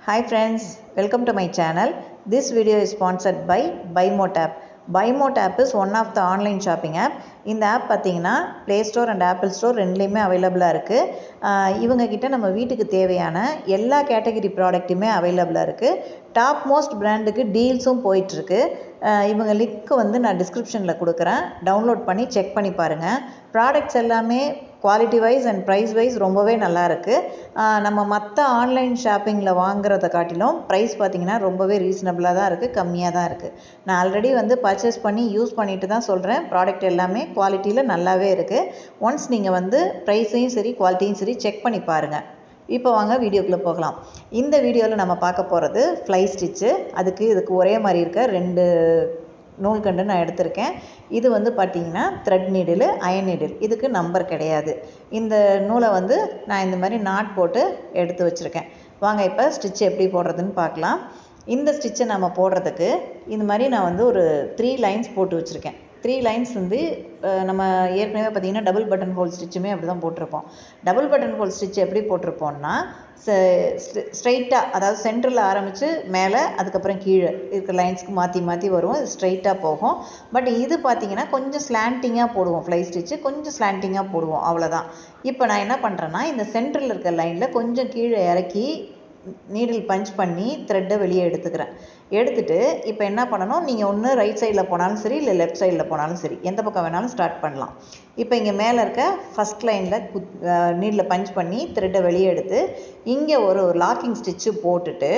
Hi friends, welcome to my channel. This video is sponsored by BuyMoTap. BuyMoTap is one of the online shopping app. இந்த app பார்த்தீங்கன்னா Play Store and Apple Store ரெண்டுலேயுமே அவைலபிளாக இருக்குது. இவங்கக்கிட்ட நம்ம வீட்டுக்கு தேவையான எல்லா கேட்டகரி ப்ராடக்ட்டுமே அவைலபிளாக இருக்குது. டாப் மோஸ்ட் பிராண்டுக்கு டீல்ஸும் போயிட்டுருக்கு. இவங்க லிங்க்கு வந்து நான் டிஸ்கிரிப்ஷனில் கொடுக்குறேன், டவுன்லோட் பண்ணி செக் பண்ணி பாருங்கள். ப்ராடக்ட்ஸ் எல்லாமே quality wise and price wise ரொம்பவே நல்லாயிருக்கு. நம்ம மற்ற ஆன்லைன் ஷாப்பிங்கில் வாங்குறத காட்டிலும் ப்ரைஸ் பார்த்திங்கன்னா ரொம்பவே ரீசனபிளாக தான் இருக்குது, கம்மியாக தான் இருக்குது. நான் ஆல்ரெடி வந்து பர்ச்சேஸ் பண்ணி யூஸ் பண்ணிட்டு தான் சொல்கிறேன். ப்ராடக்ட் எல்லாமே குவாலிட்டியில் நல்லாவே இருக்குது. ஒன்ஸ் நீங்கள் வந்து ப்ரைஸையும் சரி குவாலிட்டியும் சரி செக் பண்ணி பாருங்கள். இப்போ வாங்க வீடியோக்குள்ளே போகலாம். இந்த வீடியோவில் நம்ம பார்க்க போகிறது ஃப்ளை ஸ்டிச்சு. இதுக்கு ஒரே மாதிரி இருக்க 2 நூல்கண்டு நான் எடுத்திருக்கேன். இது வந்து பார்த்திங்கன்னா த்ரெட் நீடில், அயன் நீடில். இதுக்கு நம்பர் கிடையாது. இந்த நூலை வந்து நான் இந்த மாதிரி நாட் போட்டு எடுத்து வச்சுருக்கேன். வாங்க இப்போ ஸ்டிச் எப்படி போடுறதுன்னு பார்க்கலாம். இந்த ஸ்டிச்சை நம்ம போடுறதுக்கு இந்த மாதிரி நான் வந்து ஒரு 3 லைன்ஸ் போட்டு வச்சுருக்கேன். 3 லைன்ஸ் வந்து நம்ம ஏற்கனவே பார்த்திங்கன்னா டபுள் பட்டன் ஹோல் ஸ்டிச்சுமே அப்படி தான் போட்டிருப்போம். டபுள் பட்டன் ஹோல் ஸ்டிச் எப்படி போட்டிருப்போம்னா ஸ்ட்ரைட்டாக, அதாவது சென்டரில் ஆரம்பித்து மேலே அதுக்கப்புறம் கீழே இருக்கிற லைன்ஸ்க்கு மாற்றி மாற்றி வரும். இது ஸ்ட்ரைட்டாக போகும். பட் இது பார்த்திங்கன்னா கொஞ்சம் ஸ்லாண்டிங்காக போடுவோம். ஃப்ளை ஸ்டிச்சு கொஞ்சம் ஸ்லாண்டிங்காக போடுவோம், அவ்வளோதான். இப்போ நான் என்ன பண்ணுறேன்னா இந்த சென்டரில் இருக்க லைனில் கொஞ்சம் கீழே இறக்கி நீடில் பஞ்ச் பண்ணி த்ரெட்டை வெளியே எடுத்துட்டு இப்போ என்ன பண்ணணும், நீங்கள் ஒன்று ரைட் சைடில் போனாலும் சரி, இல்லை லெஃப்ட் சைடில் போனாலும் சரி, எந்த பக்கம் வேணாலும் ஸ்டார்ட் பண்ணலாம். இப்போ இங்கே மேலே இருக்க ஃபஸ்ட் லைனில் நீடில் பஞ்ச் பண்ணி த்ரெட்டை வெளியே எடுத்து இங்கே ஒரு லாக்கிங் ஸ்டிச்சு போட்டுட்டு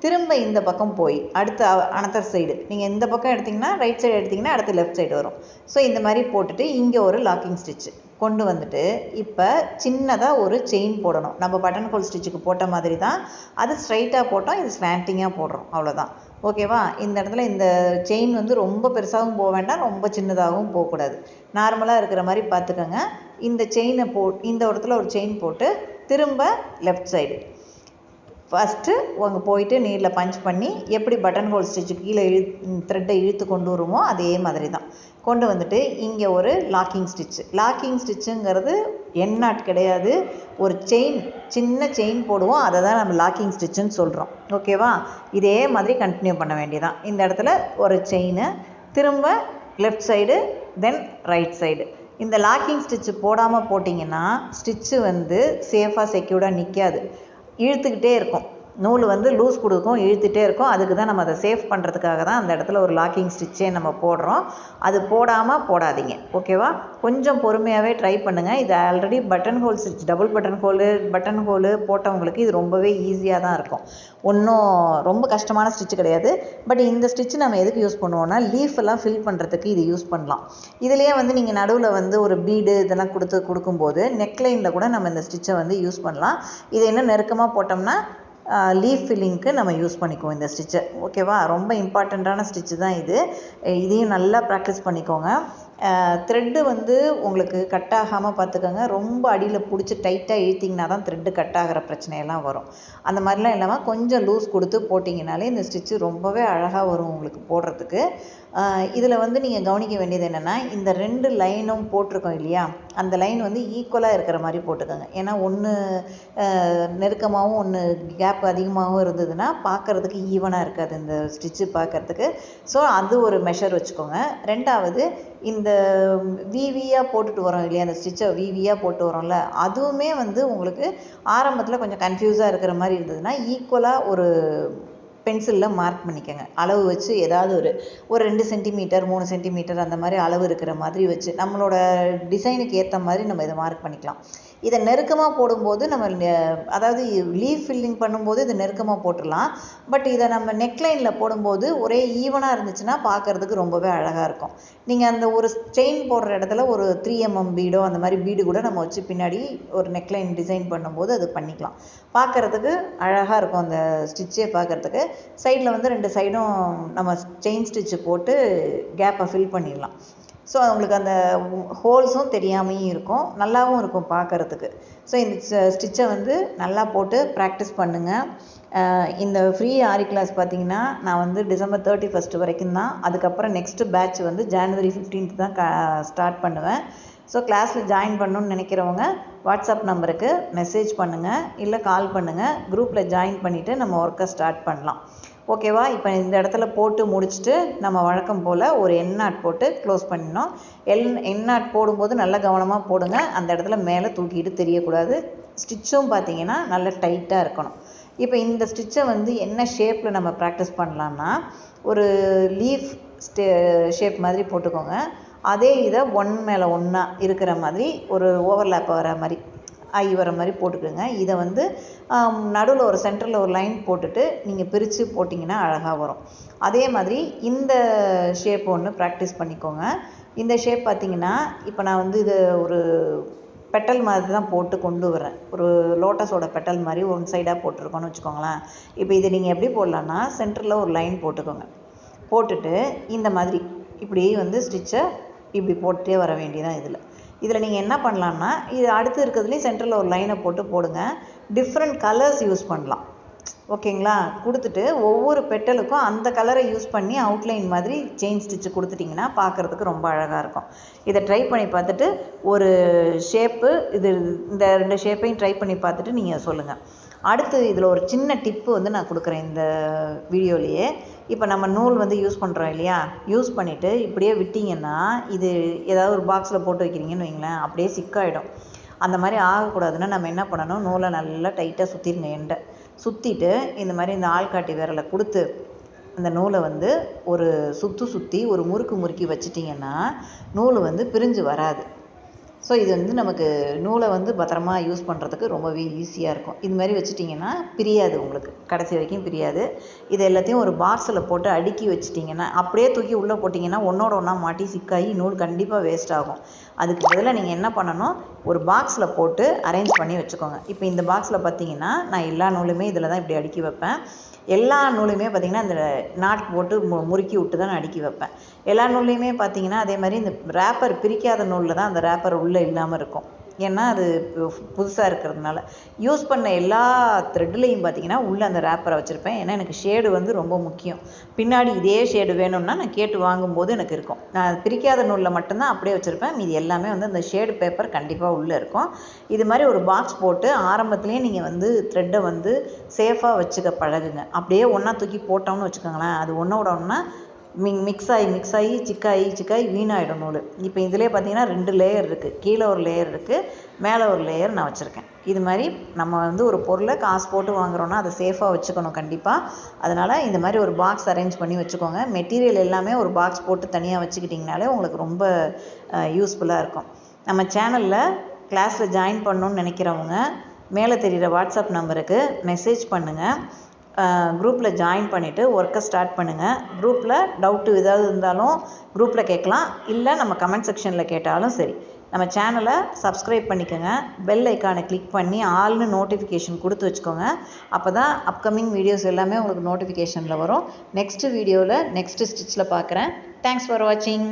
திரும்ப இந்த பக்கம் போய் அடுத்த அனதர் சைடு, நீங்கள் இந்த பக்கம் எடுத்திங்கன்னா ரைட் சைடு எடுத்திங்கன்னா அடுத்து லெஃப்ட் சைடு வரும். ஸோ இந்த மாதிரி போட்டுட்டு இங்கே ஒரு லாக்கிங் ஸ்டிச்சு கொண்டு வந்துட்டு இப்போ சின்னதாக ஒரு செயின் போடணும். நம்ம பட்டன் ஹோல் ஸ்டிச்சுக்கு போட்ட மாதிரி தான், அது ஸ்ட்ரைட்டாக போட்டோம், இது ஸ்லாண்டிங்காக போடுறோம், அவ்வளோதான். ஓகேவா? இந்த இடத்துல இந்த செயின் வந்து ரொம்ப பெருசாகவும் போக வேண்டாம், ரொம்ப சின்னதாகவும் போகக்கூடாது. நார்மலாக இருக்கிற மாதிரி பார்த்துக்கோங்க. இந்த செயினை இந்த இடத்துல ஒரு செயின் போட்டு திரும்ப லெஃப்ட் சைடு ஃபஸ்ட்டு அங்கே போயிட்டு நீடில் பஞ்ச் பண்ணி எப்படி பட்டன் ஹோல் ஸ்டிச்சு கீழே த்ரெட்டை இழுத்து கொண்டு வருமோ அதே மாதிரி தான் கொண்டு வந்துட்டு இங்கே ஒரு லாக்கிங் ஸ்டிச்சுங்கிறது என் நாட் கிடையாது, ஒரு செயின், சின்ன செயின் போடுவோம், அதை தான் நம்ம லாக்கிங் ஸ்டிச்சுன்னு சொல்கிறோம். ஓகேவா? இதே மாதிரி கண்டினியூ பண்ண வேண்டியதான். இந்த இடத்துல ஒரு செயினு, திரும்ப லெஃப்ட் சைடு, தென் ரைட் சைடு. இந்த லாக்கிங் ஸ்டிச்சு போடாமல் போட்டிங்கன்னா ஸ்டிச்சு வந்து சேஃபாக செக்யூர்டாக நிற்காது, இழுத்துக்கிட்டே இருக்கும். நூல் வந்து லூஸ் கொடுக்கும், இழுத்துகிட்டே இருக்கும். அதுக்கு தான் நம்ம அதை சேஃப் பண்ணுறதுக்காக தான் அந்த இடத்துல ஒரு லாக்கிங் ஸ்டிச்சே நம்ம போடுறோம். அது போடாமல் போடாதீங்க. ஓகேவா? கொஞ்சம் பொறுமையாகவே ட்ரை பண்ணுங்கள். இது already button hole stitch, double button hole போட்டவங்களுக்கு இது ரொம்பவே ஈஸியாக தான் இருக்கும். ஒன்றும் ரொம்ப கஷ்டமான ஸ்டிச்சு கிடையாது. பட் இந்த ஸ்டிச்சு நம்ம எதுக்கு யூஸ் பண்ணுவோம்னா லீஃப் எல்லாம் ஃபில் பண்ணுறதுக்கு இது யூஸ் பண்ணலாம். இதுலேயே வந்து நீங்கள் நடுவில் வந்து ஒரு பீடு இதெல்லாம் கொடுக்கும்போது நெக்லைனில் கூட நம்ம இந்த ஸ்டிச்சை வந்து யூஸ் பண்ணலாம். இதை என்ன நெருக்கமாக போட்டோம்னா லீஃப் ஃபில்லிங்க்கு நம்ம யூஸ் பண்ணிக்குவோம் இந்த ஸ்டிச்சை. ஓகேவா? ரொம்ப இம்பார்ட்டண்ட்டான ஸ்டிச்சு தான் இது. இதையும் நல்லா ப்ராக்டிஸ் பண்ணிக்கோங்க. த்ரெட்டு வந்து உங்களுக்கு கட் ஆகாமல் பார்த்துக்கோங்க. ரொம்ப அடியில் பிடிச்சி டைட்டாக இழுத்திங்கன்னா தான் த்ரெட்டு கட் ஆகிற பிரச்சனையெல்லாம் வரும். அந்த மாதிரிலாம் இல்லாமல் கொஞ்சம் லூஸ் கொடுத்து போட்டிங்கனாலே இந்த ஸ்டிச்சு ரொம்பவே அழகாக வரும் உங்களுக்கு போடுறதுக்கு. இதில் வந்து நீங்கள் கவனிக்க வேண்டியது என்னென்னா இந்த 2 லைனும் போட்டிருக்கோம் இல்லையா, அந்த லைன் வந்து ஈக்குவலாக இருக்கிற மாதிரி போட்டுக்கோங்க. ஏன்னா ஒன்று நெருக்கமாகவும் ஒன்று கேப் அதிகமாகவும் இருந்ததுன்னா பார்க்குறதுக்கு ஈவனாக இருக்காது இந்த ஸ்டிச்சு பார்க்குறதுக்கு. ஸோ அது ஒரு மெஷர் வச்சுக்கோங்க. ரெண்டாவது இந்த விவியாக போட்டுட்டு வரோம் இல்லையா, அந்த ஸ்டிச்சை விவியாக போட்டு வரோம்ல, அதுவுமே வந்து உங்களுக்கு ஆரம்பத்தில் கொஞ்சம் கன்ஃபியூஸாக இருக்கிற மாதிரி இருந்ததுன்னா ஈக்குவலாக ஒரு பென்சிலில் மார்க் பண்ணிக்கோங்க. அளவு வச்சு ஏதாவது ஒரு 2 சென்டிமீட்டர் 3 சென்டிமீட்டர் அந்த மாதிரி அளவு இருக்கிற மாதிரி வச்சு நம்மளோட டிசைனுக்கு ஏற்ற மாதிரி நம்ம இதை மார்க் பண்ணிக்கலாம். இதை நெருக்கமாக போடும்போது நம்ம அதாவது லீஃப் ஃபில்லிங் பண்ணும்போது இதை நெருக்கமாக போட்டுடலாம். பட் இதை நம்ம நெக்லைனில் போடும்போது ஒரே ஈவனாக இருந்துச்சுன்னா பார்க்குறதுக்கு ரொம்பவே அழகாக இருக்கும். நீங்கள் அந்த ஒரு செயின் போடுற இடத்துல ஒரு 3mm பீடோ அந்த மாதிரி பீடு கூட நம்ம வச்சு பின்னாடி ஒரு நெக்லைன் டிசைன் பண்ணும்போது அது பண்ணிக்கலாம். பார்க்குறதுக்கு அழகாக இருக்கும் அந்த ஸ்டிச்சே பார்க்குறதுக்கு. சைடில் வந்து 2 சைடும் நம்ம செயின் ஸ்டிச்சு போட்டு கேப்பை ஃபில் பண்ணிடலாம். ஸோ உங்களுக்கு அந்த ஹோல்ஸும் தெரியாமையும் இருக்கும், நல்லாவும் இருக்கும் பார்க்குறதுக்கு. ஸோ இந்த ஸ்டிச்சை வந்து நல்லா போட்டு ப்ராக்டிஸ் பண்ணுங்கள். இந்த ஃப்ரீ ஆரி கிளாஸ் பார்த்திங்கன்னா நான் வந்து டிசம்பர் 31 வரைக்கும் தான். அதுக்கப்புறம் நெக்ஸ்ட்டு பேட்ச் வந்து ஜனவரி 15 தான் ஸ்டார்ட் பண்ணுவேன். ஸோ கிளாஸில் ஜாயின் பண்ணணுன்னு நினைக்கிறவங்க வாட்ஸ்அப் நம்பருக்கு மெசேஜ் பண்ணுங்கள், இல்லை கால் பண்ணுங்கள். குரூப்பில் ஜாயின் பண்ணிவிட்டு நம்ம ஒர்க்கை ஸ்டார்ட் பண்ணலாம். ஓகேவா? இப்போ இந்த இடத்துல போட்டு முடிச்சுட்டு நம்ம வழக்கம் போல் ஒரு என் நாட் போட்டு க்ளோஸ் பண்ணிடணும். என் நாட் போடும்போது நல்ல கவனமாக போடுங்க. அந்த இடத்துல மேலே தூக்கிட்டு தெரியக்கூடாது. ஸ்டிச்சும் பார்த்தீங்கன்னா நல்ல டைட்டாக இருக்கணும். இப்போ இந்த ஸ்டிச்சை வந்து என்ன ஷேப்பில் நம்ம ப்ராக்டிஸ் பண்ணலான்னா, ஒரு லீஃப் ஷேப் மாதிரி போட்டுக்கோங்க. அதே இதை ஒன் மேலே ஒன்றா இருக்கிற மாதிரி ஒரு ஓவர்லேப் வர மாதிரி வர மாதிரி போட்டுக்கோங்க. இதை வந்து நடுவில் ஒரு சென்டரில் ஒரு லைன் போட்டுட்டு நீங்கள் பிரித்து போட்டிங்கன்னா அழகாக வரும். அதே மாதிரி இந்த ஷேப் ஒன்று ப்ராக்டிஸ் பண்ணிக்கோங்க. இந்த ஷேப் பார்த்திங்கன்னா இப்போ நான் வந்து இது ஒரு பெட்டல் மாதிரி தான் போட்டு கொண்டு வரேன். ஒரு லோட்டஸோட பெட்டல் மாதிரி ஒன் சைடாக போட்டிருக்கோன்னு வச்சுக்கோங்களேன். இப்போ இதை நீங்கள் எப்படி போடலான்னா, சென்டரில் ஒரு லைன் போட்டுக்கோங்க. போட்டுட்டு இந்த மாதிரி இப்படி வந்து ஸ்டிச்சை இப்படி போட்டுட்டே வர வேண்டியதான். இதில் நீங்கள் என்ன பண்ணலான்னா, இது அடுத்து இருக்கிறதுலேயும் சென்டரில் ஒரு லைனை போட்டு போடுங்க. டிஃப்ரெண்ட் கலர்ஸ் யூஸ் பண்ணலாம். ஓகேங்களா? கொடுத்துட்டு ஒவ்வொரு பெட்டலுக்கும் அந்த கலரை யூஸ் பண்ணி அவுட்லைன் மாதிரி செயின் ஸ்டிச்சு கொடுத்துட்டிங்கன்னா பார்க்குறதுக்கு ரொம்ப அழகாக இருக்கும். இதை ட்ரை பண்ணி பார்த்துட்டு ஒரு ஷேப்பு இந்த 2 ஷேப்பையும் ட்ரை பண்ணி பார்த்துட்டு நீங்கள் சொல்லுங்கள். அடுத்து இதில் ஒரு சின்ன டிப்பு வந்து நான் கொடுக்குறேன் இந்த வீடியோலேயே. இப்போ நம்ம நூல் வந்து யூஸ் பண்ணுறோம் இல்லையா? யூஸ் பண்ணிவிட்டு இப்படியே விட்டிங்கன்னா, இது ஏதாவது ஒரு பாக்ஸில் போட்டு வைக்கிறீங்கன்னு வைங்களேன், அப்படியே சிக்காயிடும். அந்த மாதிரி ஆகக்கூடாதுன்னா நம்ம என்ன பண்ணணும், நூலை நல்லா டைட்டாக சுற்றிருங்க. எண்டை சுற்றிட்டு இந்த மாதிரி இந்த ஆள்காட்டி விரலை கொடுத்து அந்த நூலை வந்து ஒரு சுற்றி ஒரு முறுக்கி வச்சிட்டிங்கன்னா நூல் வந்து பிரிஞ்சு வராது. ஸோ இது வந்து நமக்கு நூலை வந்து பத்திரமா யூஸ் பண்ணுறதுக்கு ரொம்பவே ஈஸியாக இருக்கும். இது மாதிரி வச்சுட்டிங்கன்னா பிரியாது, உங்களுக்கு கடைசி வரைக்கும் பிரியாது. இது எல்லாத்தையும் ஒரு பாக்ஸில் போட்டு அடுக்கி வச்சிட்டிங்கன்னா, அப்படியே தூக்கி உள்ளே போட்டிங்கன்னா ஒன்றோட ஒன்றா மாட்டி சிக்காகி நூல் கண்டிப்பாக வேஸ்ட் ஆகும். அதுக்கு பதிலாக நீங்கள் என்ன பண்ணணும், ஒரு பாக்ஸில் போட்டு அரேஞ்ச் பண்ணி வச்சுக்கோங்க. இப்போ இந்த பாக்ஸில் பார்த்தீங்கன்னா நான் எல்லா நூலுமே இதில் தான் இப்படி அடுக்கி வைப்பேன். எல்லா நூலையுமே பார்த்திங்கன்னா இந்த நாட் போட்டு முறுக்கி விட்டு தான் நான் அடுக்கி வைப்பேன். எல்லா நூல்லையுமே பார்த்திங்கன்னா அதே மாதிரி இந்த ரேப்பர் பிரிக்காத நூலில் தான் அந்த ரேப்பர் உள்ளே இல்லாமல் இருக்கும். ஏன்னா அது புதுசாக இருக்கிறதுனால. யூஸ் பண்ண எல்லா த்ரெட்லேயும் பார்த்திங்கன்னா உள்ளே அந்த ரேப்பரை வச்சுருப்பேன். ஏன்னா எனக்கு ஷேடு வந்து ரொம்ப முக்கியம். பின்னாடி இதே ஷேடு வேணும்னா நான் கேட்டு வாங்கும்போது எனக்கு இருக்கும். நான் பிரிக்காத நூலில் மட்டும்தான் அப்படியே வச்சுருப்பேன். மீதி எல்லாமே வந்து அந்த ஷேடு பேப்பர் கண்டிப்பாக உள்ளே இருக்கும். இது மாதிரி ஒரு பாக்ஸ் போட்டு ஆரம்பத்துலேயே நீங்கள் வந்து த்ரெட்டை வந்து சேஃபாக வச்சுக்க பழகுங்க. அப்படியே ஒன்றா தூக்கி போட்டோம்னு வச்சுக்கோங்களேன், அது ஒன்றோட ஒன்றா மிக்ஸ் ஆகி சிக்காகி வீணாயிடும் நூல். இப்போ இதிலே பார்த்தீங்கன்னா 2 லேயர் இருக்குது. கீழே ஒரு லேயர் இருக்குது, மேலே ஒரு லேயர் நான் வச்சுருக்கேன். இது மாதிரி நம்ம வந்து ஒரு பொருளை காசு போட்டு வாங்குறோன்னா அதை சேஃபாக வச்சுக்கணும் கண்டிப்பாக. அதனால் இந்த மாதிரி ஒரு பாக்ஸ் அரேஞ்ச் பண்ணி வச்சுக்கோங்க. மெட்டீரியல் எல்லாமே ஒரு பாக்ஸ் போட்டு தனியாக வச்சுக்கிட்டிங்கனாலே உங்களுக்கு ரொம்ப யூஸ்ஃபுல்லாக இருக்கும். நம்ம சேனலில் கிளாஸில் ஜாயின் பண்ணணுன்னு நினைக்கிறவங்க மேலே தெரிகிற வாட்ஸ்அப் நம்பருக்கு மெசேஜ் பண்ணுங்கள். குரூப்பில் ஜாயின் பண்ணிவிட்டு ஒர்க்கை ஸ்டார்ட் பண்ணுங்கள். குரூப்பில் டவுட்டு ஏதாவது இருந்தாலும் குரூப்பில் கேட்கலாம், இல்லை நம்ம கமெண்ட் செக்ஷனில் கேட்டாலும் சரி. நம்ம சேனலை சப்ஸ்கிரைப் பண்ணிக்கோங்க. பெல் ஐக்கானை கிளிக் பண்ணி ஆல்னு நோட்டிஃபிகேஷன் கொடுத்து வச்சுக்கோங்க. அப்போ தான் அப்கமிங் வீடியோஸ் எல்லாமே உங்களுக்கு நோட்டிஃபிகேஷனில் வரும். நெக்ஸ்ட்டு வீடியோவில் நெக்ஸ்ட்டு ஸ்டிச்சில் பார்க்குறேன். தேங்க்ஸ் ஃபார் வாட்சிங்.